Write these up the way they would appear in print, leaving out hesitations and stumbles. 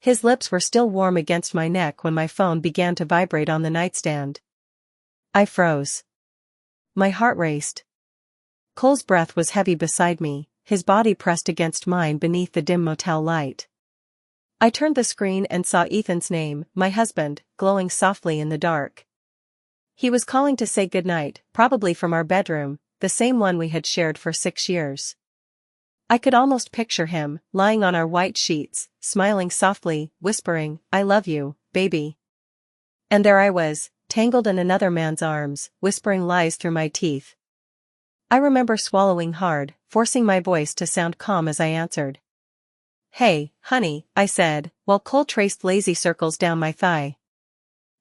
His lips were still warm against my neck when my phone began to vibrate on the nightstand. I froze. My heart raced. Cole's breath was heavy beside me, his body pressed against mine beneath the dim motel light. I turned the screen and saw Ethan's name, my husband, glowing softly in the dark. He was calling to say goodnight, probably from our bedroom, the same one we had shared for 6 years. I could almost picture him, lying on our white sheets, smiling softly, whispering, "I love you, baby." And there I was, tangled in another man's arms, whispering lies through my teeth. I remember swallowing hard, forcing my voice to sound calm as I answered. "Hey, honey," I said, while Cole traced lazy circles down my thigh.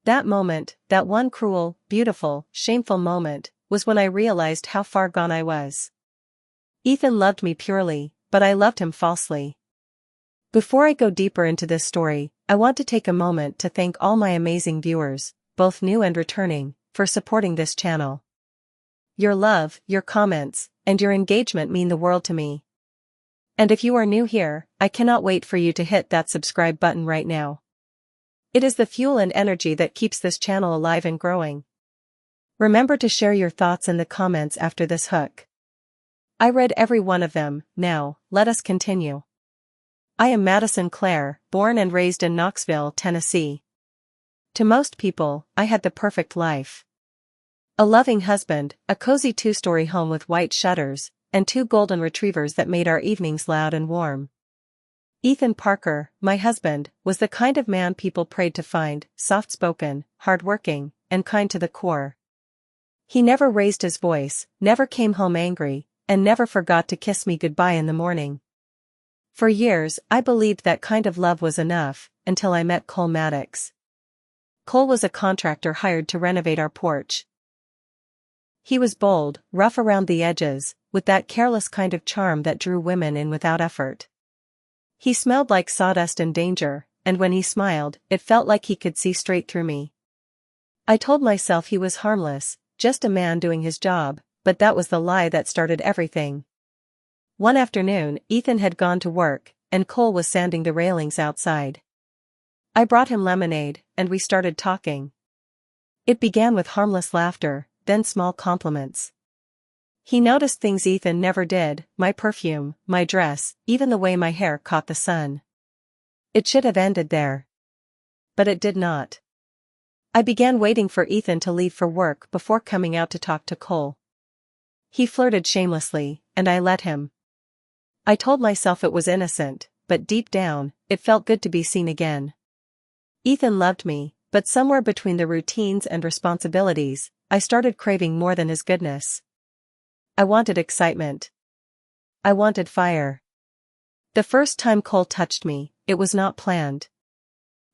That moment, that one cruel, beautiful, shameful moment, was when I realized how far gone I was. Ethan loved me purely, but I loved him falsely. Before I go deeper into this story, I want to take a moment to thank all my amazing viewers, both new and returning, for supporting this channel. Your love, your comments, and your engagement mean the world to me. And if you are new here, I cannot wait for you to hit that subscribe button right now. It is the fuel and energy that keeps this channel alive and growing. Remember to share your thoughts in the comments after this hook. I read every one of them. Now, let us continue. I am Madison Clare, born and raised in Knoxville, Tennessee. To most people, I had the perfect life. A loving husband, a cozy 2-story home with white shutters, and 2 golden retrievers that made our evenings loud and warm. Ethan Parker, my husband, was the kind of man people prayed to find, soft-spoken, hard-working, and kind to the core. He never raised his voice, never came home angry, and never forgot to kiss me goodbye in the morning. For years, I believed that kind of love was enough, until I met Cole Maddox. Cole was a contractor hired to renovate our porch. He was bold, rough around the edges, with that careless kind of charm that drew women in without effort. He smelled like sawdust and danger, and when he smiled, it felt like he could see straight through me. I told myself he was harmless, just a man doing his job, but that was the lie that started everything. One afternoon, Ethan had gone to work, and Cole was sanding the railings outside. I brought him lemonade, and we started talking. It began with harmless laughter, then small compliments. He noticed things Ethan never did, my perfume, my dress, even the way my hair caught the sun. It should have ended there. But it did not. I began waiting for Ethan to leave for work before coming out to talk to Cole. He flirted shamelessly, and I let him. I told myself it was innocent, but deep down, it felt good to be seen again. Ethan loved me, but somewhere between the routines and responsibilities, I started craving more than his goodness. I wanted excitement. I wanted fire. The first time Cole touched me, it was not planned.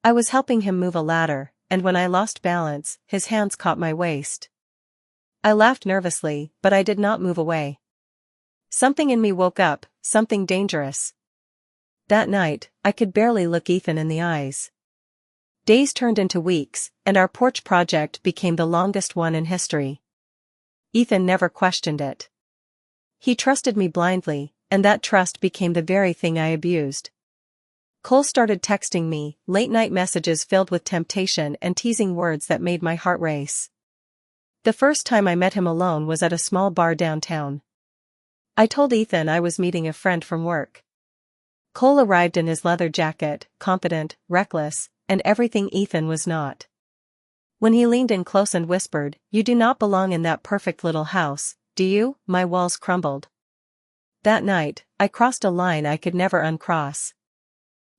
I was helping him move a ladder, and when I lost balance, his hands caught my waist. I laughed nervously, but I did not move away. Something in me woke up, something dangerous. That night, I could barely look Ethan in the eyes. Days turned into weeks, and our porch project became the longest one in history. Ethan never questioned it. He trusted me blindly, and that trust became the very thing I abused. Cole started texting me, late-night messages filled with temptation and teasing words that made my heart race. The first time I met him alone was at a small bar downtown. I told Ethan I was meeting a friend from work. Cole arrived in his leather jacket, confident, reckless, and everything Ethan was not. When he leaned in close and whispered, "You do not belong in that perfect little house, do you?" my walls crumbled. That night, I crossed a line I could never uncross.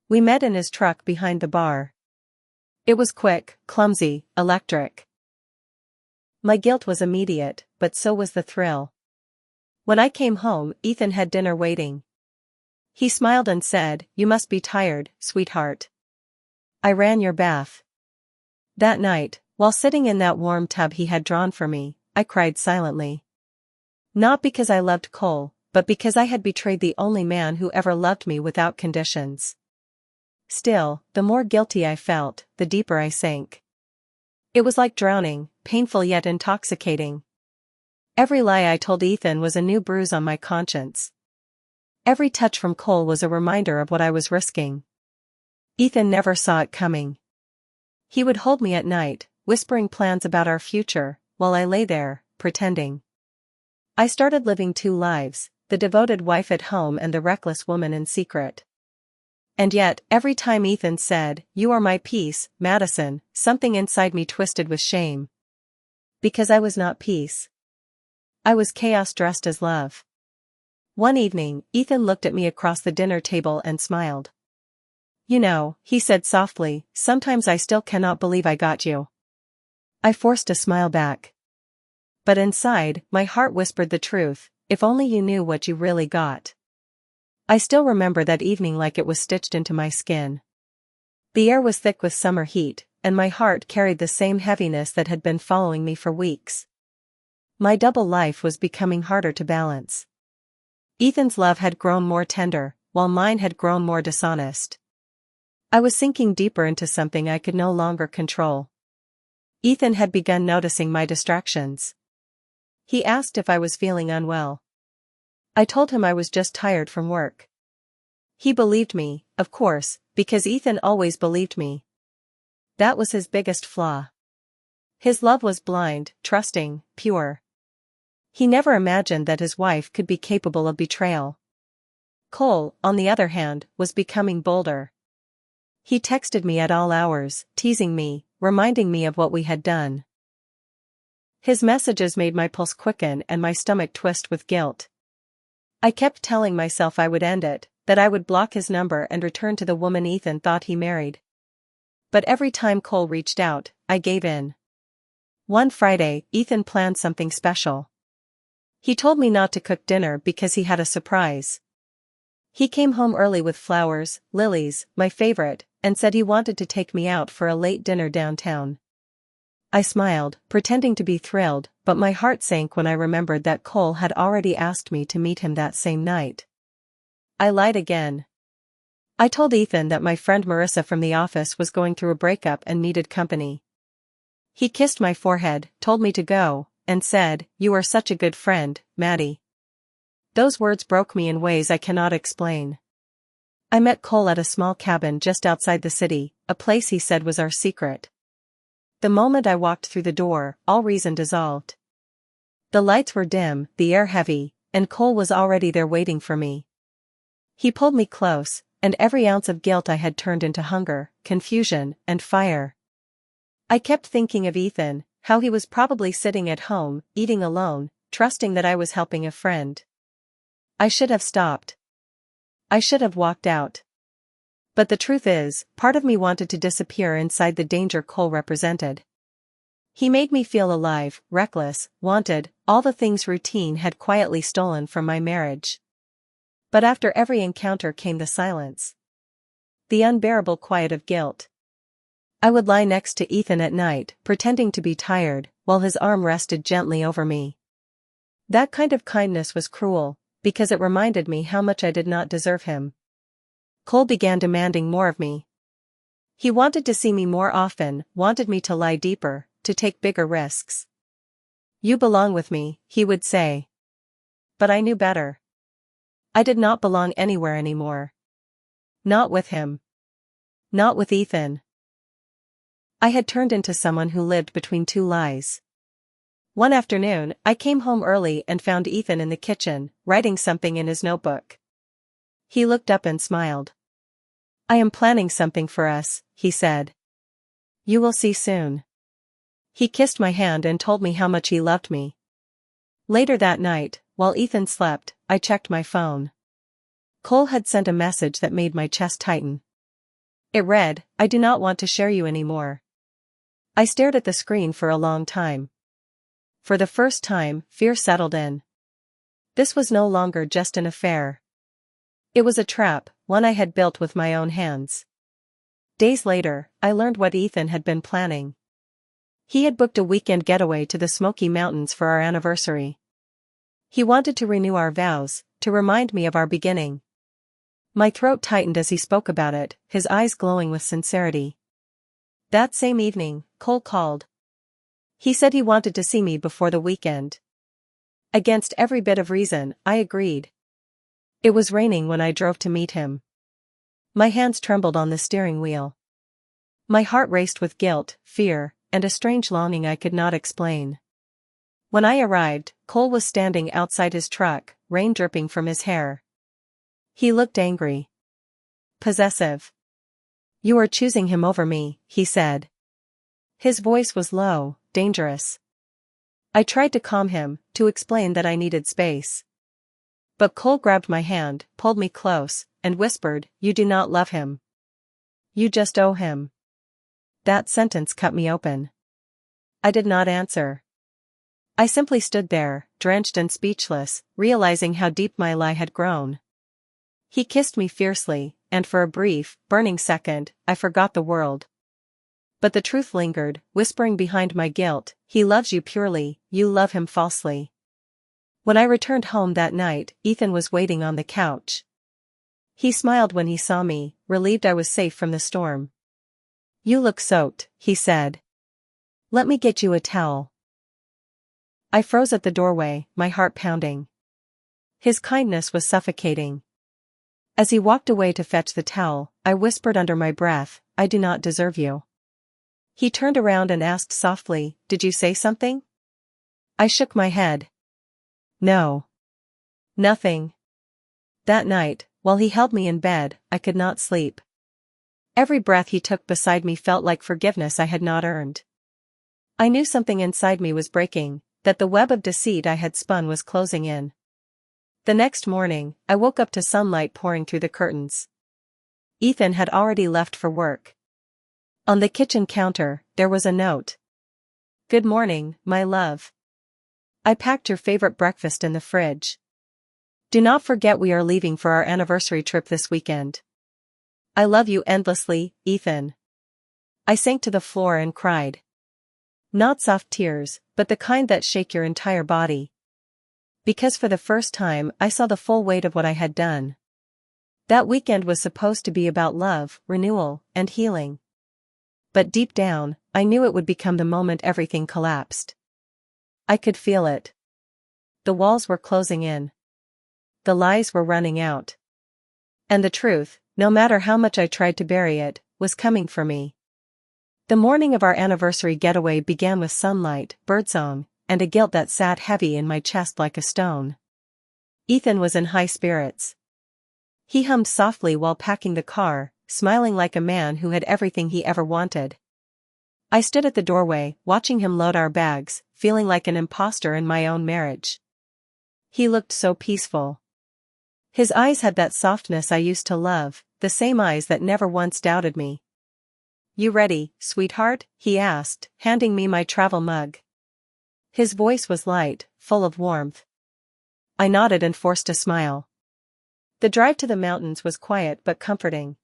We met in his truck behind the bar. It was quick, clumsy, electric. My guilt was immediate, but so was the thrill. When I came home, Ethan had dinner waiting. He smiled and said, "You must be tired, sweetheart. I ran your bath." That night, while sitting in that warm tub he had drawn for me, I cried silently. Not because I loved Cole, but because I had betrayed the only man who ever loved me without conditions. Still, the more guilty I felt, the deeper I sank. It was like drowning, painful yet intoxicating. Every lie I told Ethan was a new bruise on my conscience. Every touch from Cole was a reminder of what I was risking. Ethan never saw it coming. He would hold me at night, whispering plans about our future, while I lay there, pretending. I started living two lives, the devoted wife at home and the reckless woman in secret. And yet, every time Ethan said, "You are my peace, Madison," something inside me twisted with shame. Because I was not peace. I was chaos dressed as love. One evening, Ethan looked at me across the dinner table and smiled. "You know," he said softly, "sometimes I still cannot believe I got you." I forced a smile back. But inside, my heart whispered the truth, if only you knew what you really got. I still remember that evening like it was stitched into my skin. The air was thick with summer heat, and my heart carried the same heaviness that had been following me for weeks. My double life was becoming harder to balance. Ethan's love had grown more tender, while mine had grown more dishonest. I was sinking deeper into something I could no longer control. Ethan had begun noticing my distractions. He asked if I was feeling unwell. I told him I was just tired from work. He believed me, of course, because Ethan always believed me. That was his biggest flaw. His love was blind, trusting, pure. He never imagined that his wife could be capable of betrayal. Cole, on the other hand, was becoming bolder. He texted me at all hours, teasing me, reminding me of what we had done. His messages made my pulse quicken and my stomach twist with guilt. I kept telling myself I would end it, that I would block his number and return to the woman Ethan thought he married. But every time Cole reached out, I gave in. One Friday, Ethan planned something special. He told me not to cook dinner because he had a surprise. He came home early with flowers, lilies, my favorite, and said he wanted to take me out for a late dinner downtown. I smiled, pretending to be thrilled, but my heart sank when I remembered that Cole had already asked me to meet him that same night. I lied again. I told Ethan that my friend Marissa from the office was going through a breakup and needed company. He kissed my forehead, told me to go, and said, "You are such a good friend, Maddie." Those words broke me in ways I cannot explain. I met Cole at a small cabin just outside the city, a place he said was our secret. The moment I walked through the door, all reason dissolved. The lights were dim, the air heavy, and Cole was already there waiting for me. He pulled me close, and every ounce of guilt I had turned into hunger, confusion, and fire. I kept thinking of Ethan, how he was probably sitting at home, eating alone, trusting that I was helping a friend. I should have stopped. I should have walked out. But the truth is, part of me wanted to disappear inside the danger Cole represented. He made me feel alive, reckless, wanted, all the things routine had quietly stolen from my marriage. But after every encounter came the silence. The unbearable quiet of guilt. I would lie next to Ethan at night, pretending to be tired, while his arm rested gently over me. That kind of kindness was cruel, because it reminded me how much I did not deserve him. Cole began demanding more of me. He wanted to see me more often, wanted me to lie deeper, to take bigger risks. "You belong with me," he would say. But I knew better. I did not belong anywhere anymore. Not with him. Not with Ethan. I had turned into someone who lived between two lies. One afternoon, I came home early and found Ethan in the kitchen, writing something in his notebook. He looked up and smiled. "I am planning something for us," he said. "You will see soon." He kissed my hand and told me how much he loved me. Later that night, while Ethan slept, I checked my phone. Cole had sent a message that made my chest tighten. It read, "I do not want to share you anymore." I stared at the screen for a long time. For the first time, fear settled in. This was no longer just an affair. It was a trap, one I had built with my own hands. Days later, I learned what Ethan had been planning. He had booked a weekend getaway to the Smoky Mountains for our anniversary. He wanted to renew our vows, to remind me of our beginning. My throat tightened as he spoke about it, his eyes glowing with sincerity. That same evening, Cole called. He said he wanted to see me before the weekend. Against every bit of reason, I agreed. It was raining when I drove to meet him. My hands trembled on the steering wheel. My heart raced with guilt, fear, and a strange longing I could not explain. When I arrived, Cole was standing outside his truck, rain dripping from his hair. He looked angry. Possessive. "You are choosing him over me," he said. His voice was low, dangerous. I tried to calm him, to explain that I needed space. But Cole grabbed my hand, pulled me close, and whispered, "You do not love him. You just owe him." That sentence cut me open. I did not answer. I simply stood there, drenched and speechless, realizing how deep my lie had grown. He kissed me fiercely, and for a brief, burning second, I forgot the world. But the truth lingered, whispering behind my guilt, "He loves you purely, you love him falsely." When I returned home that night, Ethan was waiting on the couch. He smiled when he saw me, relieved I was safe from the storm. "You look soaked," he said. "Let me get you a towel." I froze at the doorway, my heart pounding. His kindness was suffocating. As he walked away to fetch the towel, I whispered under my breath, "I do not deserve you." He turned around and asked softly, "Did you say something?" I shook my head. "No. Nothing." That night, while he held me in bed, I could not sleep. Every breath he took beside me felt like forgiveness I had not earned. I knew something inside me was breaking, that the web of deceit I had spun was closing in. The next morning, I woke up to sunlight pouring through the curtains. Ethan had already left for work. On the kitchen counter, there was a note. "Good morning, my love. I packed your favorite breakfast in the fridge. Do not forget we are leaving for our anniversary trip this weekend. I love you endlessly, Ethan." I sank to the floor and cried. Not soft tears, but the kind that shake your entire body. Because for the first time I saw the full weight of what I had done. That weekend was supposed to be about love, renewal, and healing. But deep down, I knew it would become the moment everything collapsed. I could feel it. The walls were closing in. The lies were running out. And the truth, no matter how much I tried to bury it, was coming for me. The morning of our anniversary getaway began with sunlight, birdsong, and a guilt that sat heavy in my chest like a stone. Ethan was in high spirits. He hummed softly while packing the car, smiling like a man who had everything he ever wanted. I stood at the doorway, watching him load our bags, feeling like an imposter in my own marriage. He looked so peaceful. His eyes had that softness I used to love, the same eyes that never once doubted me. "You ready, sweetheart?" he asked, handing me my travel mug. His voice was light, full of warmth. I nodded and forced a smile. The drive to the mountains was quiet but comforting.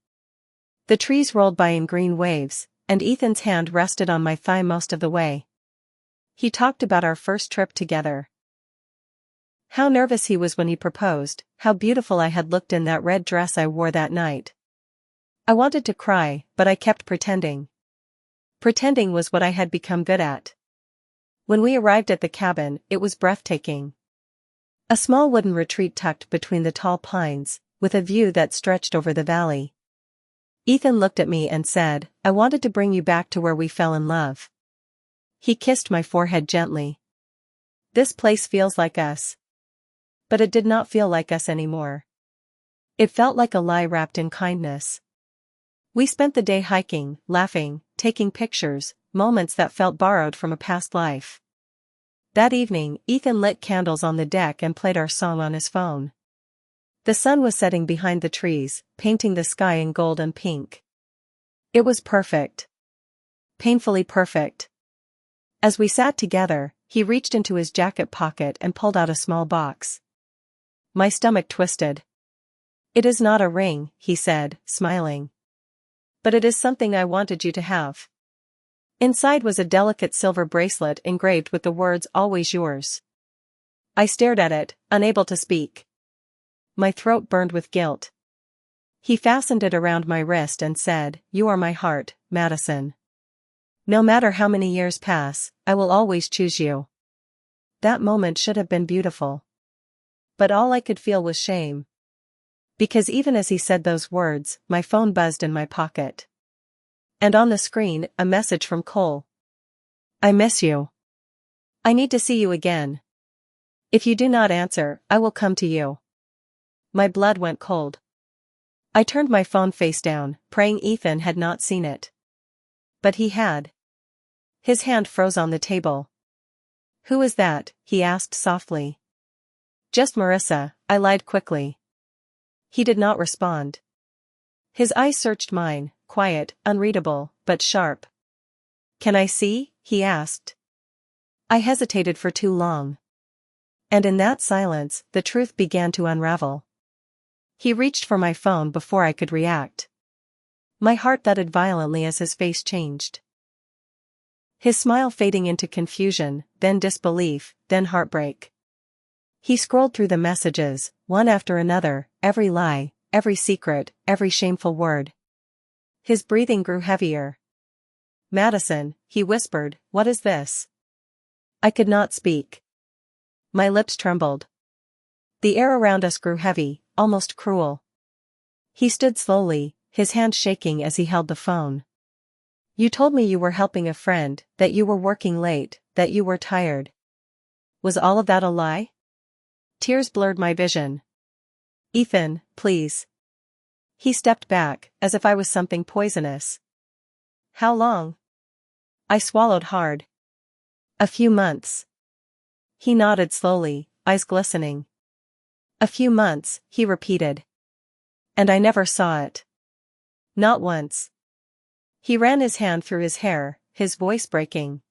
The trees rolled by in green waves, and Ethan's hand rested on my thigh most of the way. He talked about our first trip together. How nervous he was when he proposed, how beautiful I had looked in that red dress I wore that night. I wanted to cry, but I kept pretending. Pretending was what I had become good at. When we arrived at the cabin, it was breathtaking. A small wooden retreat tucked between the tall pines, with a view that stretched over the valley. Ethan looked at me and said, "I wanted to bring you back to where we fell in love." He kissed my forehead gently. "This place feels like us." But it did not feel like us anymore. It felt like a lie wrapped in kindness. We spent the day hiking, laughing, taking pictures, moments that felt borrowed from a past life. That evening, Ethan lit candles on the deck and played our song on his phone. The sun was setting behind the trees, painting the sky in gold and pink. It was perfect. Painfully perfect. As we sat together, he reached into his jacket pocket and pulled out a small box. My stomach twisted. "It is not a ring," he said, smiling. "But it is something I wanted you to have." Inside was a delicate silver bracelet engraved with the words "Always yours." I stared at it, unable to speak. My throat burned with guilt. He fastened it around my wrist and said, "You are my heart, Madison. No matter how many years pass, I will always choose you." That moment should have been beautiful. But all I could feel was shame. Because even as he said those words, my phone buzzed in my pocket. And on the screen, a message from Cole. I miss you. I need to see you again. If you do not answer, I will come to you. My blood went cold. I turned my phone face down, praying Ethan had not seen it. But he had. His hand froze on the table. Who is that? He asked softly. Just Marissa, I lied quickly. He did not respond. His eyes searched mine, quiet, unreadable, but sharp. Can I see? He asked. I hesitated for too long. And in that silence, the truth began to unravel. He reached for my phone before I could react. My heart thudded violently as his face changed. His smile fading into confusion, then disbelief, then heartbreak. He scrolled through the messages, one after another, every lie, every secret, every shameful word. His breathing grew heavier. Madison, he whispered, what is this? I could not speak. My lips trembled. The air around us grew heavy, almost cruel. He stood slowly, his hand shaking as he held the phone. You told me you were helping a friend, that you were working late, that you were tired. Was all of that a lie? Tears blurred my vision. Ethan, please. He stepped back, as if I was something poisonous. How long? I swallowed hard. A few months. He nodded slowly, eyes glistening. A few months, he repeated. And I never saw it. Not once. He ran his hand through his hair, his voice breaking.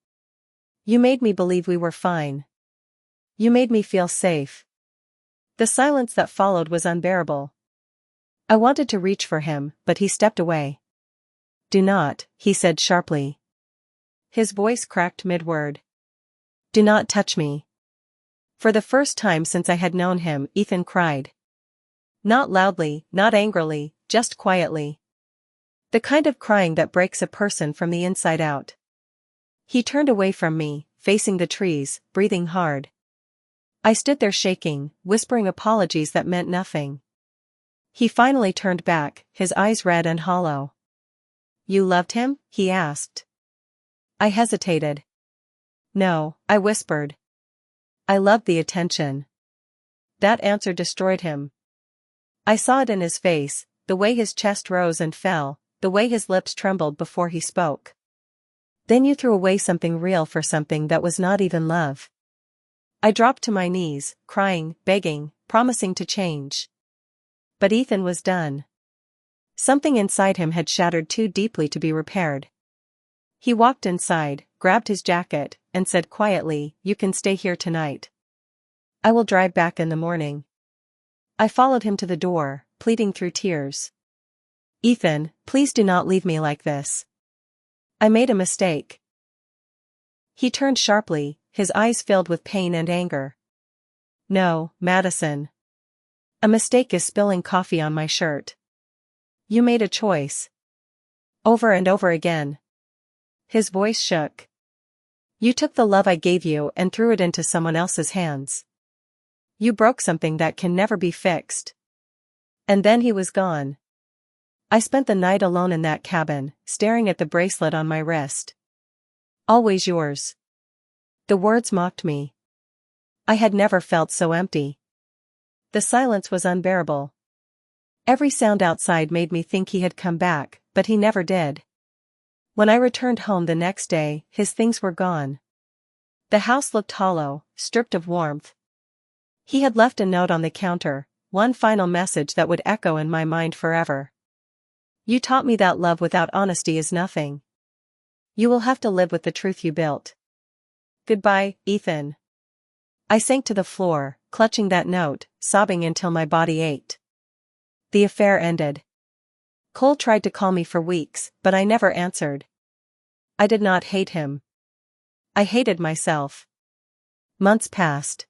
You made me believe we were fine. You made me feel safe. The silence that followed was unbearable. I wanted to reach for him, but he stepped away. Do not, he said sharply. His voice cracked mid-word. Do not touch me. For the first time since I had known him, Ethan cried. Not loudly, not angrily, just quietly. The kind of crying that breaks a person from the inside out. He turned away from me, facing the trees, breathing hard. I stood there shaking, whispering apologies that meant nothing. He finally turned back, his eyes red and hollow. You loved him? He asked. I hesitated. No, I whispered. I loved the attention. That answer destroyed him. I saw it in his face, the way his chest rose and fell, the way his lips trembled before he spoke. Then you threw away something real for something that was not even love. I dropped to my knees, crying, begging, promising to change. But Ethan was done. Something inside him had shattered too deeply to be repaired. He walked inside, grabbed his jacket, and said quietly, you can stay here tonight. I will drive back in the morning. I followed him to the door, pleading through tears. Ethan, please do not leave me like this. I made a mistake. He turned sharply, his eyes filled with pain and anger. No, Madison. A mistake is spilling coffee on my shirt. You made a choice. Over and over again. His voice shook. You took the love I gave you and threw it into someone else's hands. You broke something that can never be fixed. And then he was gone. I spent the night alone in that cabin, staring at the bracelet on my wrist. Always yours. The words mocked me. I had never felt so empty. The silence was unbearable. Every sound outside made me think he had come back, but he never did. When I returned home the next day, his things were gone. The house looked hollow, stripped of warmth. He had left a note on the counter, one final message that would echo in my mind forever. You taught me that love without honesty is nothing. You will have to live with the truth you built. Goodbye, Ethan. I sank to the floor, clutching that note, sobbing until my body ached. The affair ended. Cole tried to call me for weeks, but I never answered. I did not hate him. I hated myself. Months passed.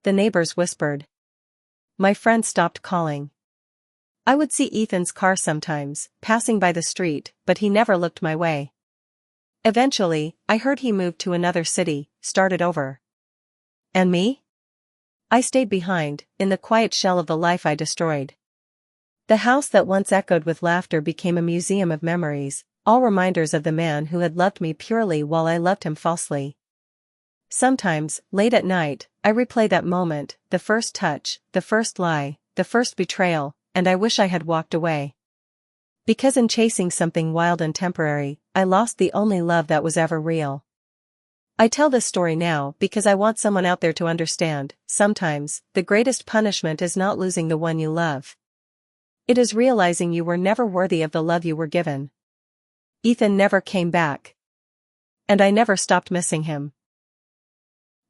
The neighbors whispered. My friends stopped calling. I would see Ethan's car sometimes, passing by the street, but he never looked my way. Eventually, I heard he moved to another city, started over. And me? I stayed behind, in the quiet shell of the life I destroyed. The house that once echoed with laughter became a museum of memories, all reminders of the man who had loved me purely while I loved him falsely. Sometimes, late at night, I replay that moment, the first touch, the first lie, the first betrayal, and I wish I had walked away. Because in chasing something wild and temporary, I lost the only love that was ever real. I tell this story now because I want someone out there to understand, sometimes, the greatest punishment is not losing the one you love. It is realizing you were never worthy of the love you were given. Ethan never came back. And I never stopped missing him.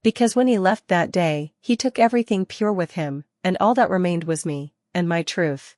Because when he left that day, he took everything pure with him, and all that remained was me, and my truth.